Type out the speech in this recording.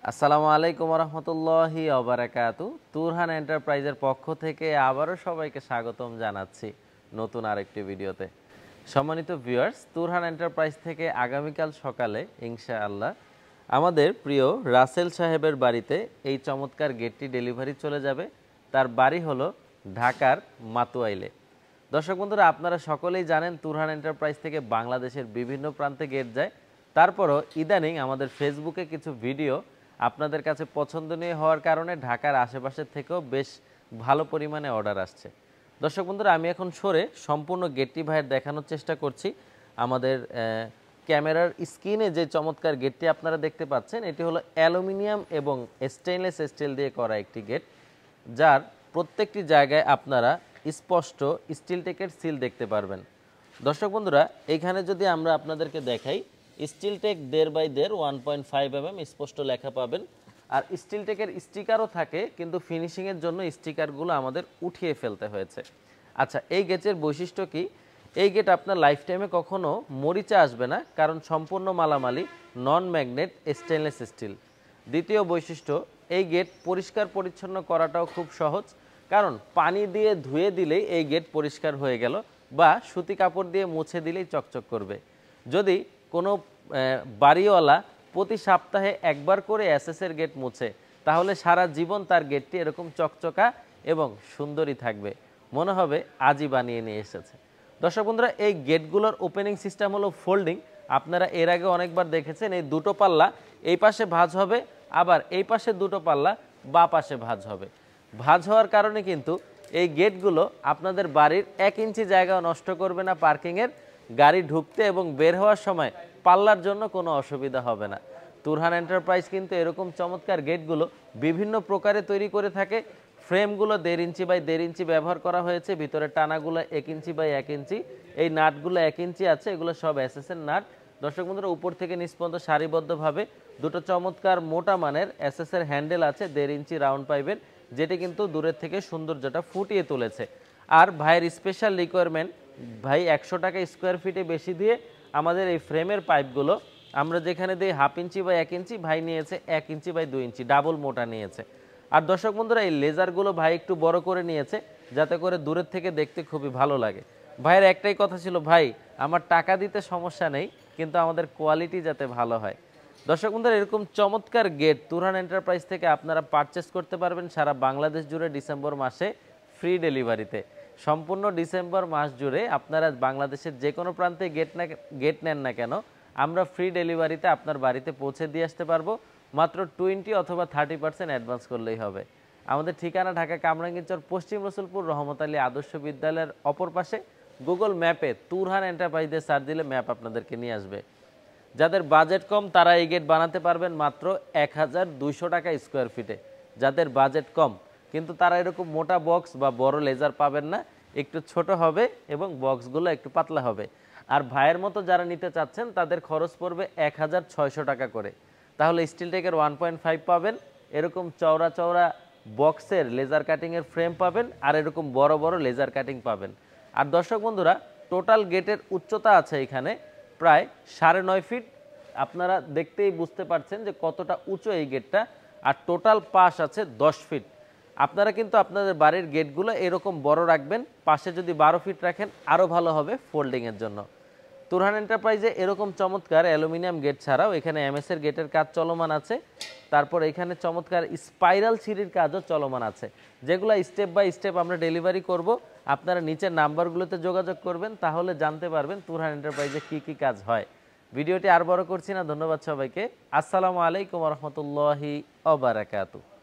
আসসালামু আলাইকুম রহমতুল্লাহি ওবারাকাতু। তুরহান এন্টারপ্রাইজের পক্ষ থেকে আবারও সবাইকে স্বাগতম জানাচ্ছি নতুন আরেকটি ভিডিওতে। সম্মানিত ভিউয়ার্স, তুরহান এন্টারপ্রাইজ থেকে আগামীকাল সকালে ইনশাআল্লাহ আমাদের প্রিয় রাসেল সাহেবের বাড়িতে এই চমৎকার গেটটি ডেলিভারি চলে যাবে। তার বাড়ি হলো ঢাকার মাতুয়াইলে। দর্শক বন্ধুরা, আপনারা সকলেই জানেন তুরহান এন্টারপ্রাইজ থেকে বাংলাদেশের বিভিন্ন প্রান্তে গেট যায়। তারপরও ইদানিং আমাদের ফেসবুকে কিছু ভিডিও আপনাদের কাছে পছন্দনীয় হওয়ার কারণে ঢাকার আশেপাশের থেকেও বেশ ভালো পরিমাণে অর্ডার আসছে। দর্শক বন্ধুরা, আমি এখন সরে সম্পূর্ণ গেটটি ভাইয়ের দেখানোর চেষ্টা করছি। আমাদের ক্যামেরার স্ক্রিনে যে চমৎকার গেটটি আপনারা দেখতে পাচ্ছেন, এটি হলো অ্যালুমিনিয়াম এবং স্টেনলেস স্টিল দিয়ে করা একটি গেট, যার প্রত্যেকটি জায়গায় আপনারা স্পষ্ট স্টিল টেকের সিল দেখতে পারবেন। দর্শক বন্ধুরা, এখানে যদি আমরা আপনাদেরকে দেখাই, স্টিল টেক 1.5 x 1.5 mm স্পষ্ট লেখা পাবেন। আর স্টিল টেকের স্টিকারও থাকে, কিন্তু ফিনিশিংয়ের জন্য স্টিকারগুলো আমাদের উঠিয়ে ফেলতে হয়েছে। আচ্ছা, এই গেটের বৈশিষ্ট্য কি? এই গেট আপনার লাইফ টাইমে কখনো মরিচা আসবে না, কারণ সম্পূর্ণ মালামালি নন ম্যাগনেট স্টেনলেস স্টিল। দ্বিতীয় বৈশিষ্ট্য, এই গেট পরিষ্কার পরিচ্ছন্ন করাটাও খুব সহজ, কারণ পানি দিয়ে ধুয়ে দিলেই এই গেট পরিষ্কার হয়ে গেল, বা সুতি কাপড় দিয়ে মুছে দিলেই চকচক করবে। যদি কোনো বাড়িওয়ালা প্রতি সপ্তাহে একবার করে এসএসের গেট মুছে, তাহলে সারা জীবন তার গেটটি এরকম চকচকা এবং সুন্দরই থাকবে, মনে হবে আজই বানিয়ে নিয়ে এসেছে। দর্শক বন্ধুরা, এই গেটগুলোর ওপেনিং সিস্টেম হলো ফোল্ডিং। আপনারা এর আগে অনেকবার দেখেছেন, এই দুটো পাল্লা এই পাশে ভাঁজ হবে, আবার এই পাশে দুটো পাল্লা বা পাশে ভাঁজ হবে। ভাঁজ হওয়ার কারণে কিন্তু এই গেটগুলো আপনাদের বাড়ির 1 ইঞ্চি জায়গা নষ্ট করবে না পার্কিংয়ের। গাড়ি ঢুকতে এবং বের হওয়ার সময় পাল্লার জন্য কোনো অসুবিধা হবে না। তুরহান এন্টারপ্রাইজ কিন্তু এরকম চমৎকার গেটগুলো বিভিন্ন প্রকারে তৈরি করে থাকে। ফ্রেমগুলো 1.5 ইঞ্চি বাই 1.5 ইঞ্চি ব্যবহার করা হয়েছে, ভিতরে টানাগুলো 1 ইঞ্চি বাই 1 ইঞ্চি, এই নাটগুলো 1 ইঞ্চি আছে, এগুলো সব এসএসের নাট। দর্শক বন্ধুরা, উপর থেকে নিচ পর্যন্ত সারিবদ্ধভাবে দুটো চমৎকার মোটা মানের এসএসের হ্যান্ডেল আছে 1.5 ইঞ্চি রাউন্ড পাইপের, যেটি কিন্তু দূরের থেকে সৌন্দর্যটা ফুটিয়ে তুলেছে। আর ভাইয়ের স্পেশাল রিকোয়ারমেন্ট, ভাই 100 টাকা স্কোয়ার ফিটে বেশি দিয়ে আমাদের এই ফ্রেমের পাইপগুলো আমরা যেখানে দিই 1/2 ইঞ্চি বাই 1 ইঞ্চি, ভাই নিয়েছে 1 ইঞ্চি বাই 2 ইঞ্চি, ডাবল মোটা নিয়েছে। আর দর্শক বন্ধুরা, এই লেজারগুলো ভাই একটু বড় করে নিয়েছে, যাতে করে দূরের থেকে দেখতে খুবই ভালো লাগে। ভাইয়ের একটাই কথা ছিল, ভাই আমার টাকা দিতে সমস্যা নেই, কিন্তু আমাদের কোয়ালিটি যাতে ভালো হয়। দর্শক বন্ধুরা, এরকম চমৎকার গেট তুরহান এন্টারপ্রাইজ থেকে আপনারা পারচেস করতে পারবেন সারা বাংলাদেশ জুড়ে ডিসেম্বর মাসে ফ্রি ডেলিভারিতে। সম্পূর্ণ ডিসেম্বর মাস জুড়ে আপনারা বাংলাদেশের যে কোনো প্রান্তে গেট নেন না কেন, আমরা ফ্রি ডেলিভারিতে আপনার বাড়িতে পৌঁছে দিয়ে আসতে পারবো। মাত্র 20 অথবা 30% অ্যাডভান্স করলেই হবে। আমাদের ঠিকানা ঢাকা কামরাঙ্গীরচর, পশ্চিম রসুলপুর, রহমত আলী আদর্শ বিদ্যালয়ের অপর পাশে। গুগল ম্যাপে তুরহান এন্টারপ্রাইজে সার্চ দিলে ম্যাপ আপনাদেরকে নিয়ে আসবে। যাদের বাজেট কম তারা এই গেট বানাতে পারবেন মাত্র 1200 টাকা স্কোয়ার ফিটে। যাদের বাজেট কম, কিন্তু তারা এরকম মোটা বক্স বা বড় লেজার পাবেন না, একটু ছোট হবে এবং বক্সগুলো একটু পাতলা হবে। আর ভাইয়ের মতো যারা নিতে চাচ্ছেন, তাদের খরচ পড়বে 1600 টাকা করে। তাহলে স্টিল টেকের 1.5 পাবেন, এরকম চওড়া চওড়া বক্সের লেজার কাটিংয়ের ফ্রেম পাবেন, আর এরকম বড় বড় লেজার কাটিং পাবেন। আর দর্শক বন্ধুরা, টোটাল গেটের উচ্চতা আছে এখানে প্রায় 9.5 ফিট। আপনারা দেখতেই বুঝতে পারছেন যে কতটা উঁচু এই গেটটা। আর টোটাল পাশ আছে 10 ফিট। আপনারা কিন্তু আপনাদের বাড়ির গেটগুলো এরকম বড় রাখবেন, পাশে যদি 12 ফিট রাখেন আরও ভালো হবে ফোল্ডিংয়ের জন্য। তুরহান এন্টারপ্রাইজে এরকম চমৎকার অ্যালুমিনিয়াম গেট ছাড়াও এখানে এমএসের গেটের কাজ চলমান আছে। তারপর এখানে চমৎকার স্পাইরাল সিঁড়ির কাজও চলমান আছে, যেগুলো স্টেপ বাই স্টেপ আমরা ডেলিভারি করব। আপনারা নিচের নাম্বারগুলোতে যোগাযোগ করবেন, তাহলে জানতে পারবেন তুরহান এন্টারপ্রাইজে কি কি কাজ হয়। ভিডিওটি আর বড় করছি না, ধন্যবাদ সবাইকে। আসসালামু আলাইকুম রহমতুল্লাহি ওয়া বারাকাতুহু।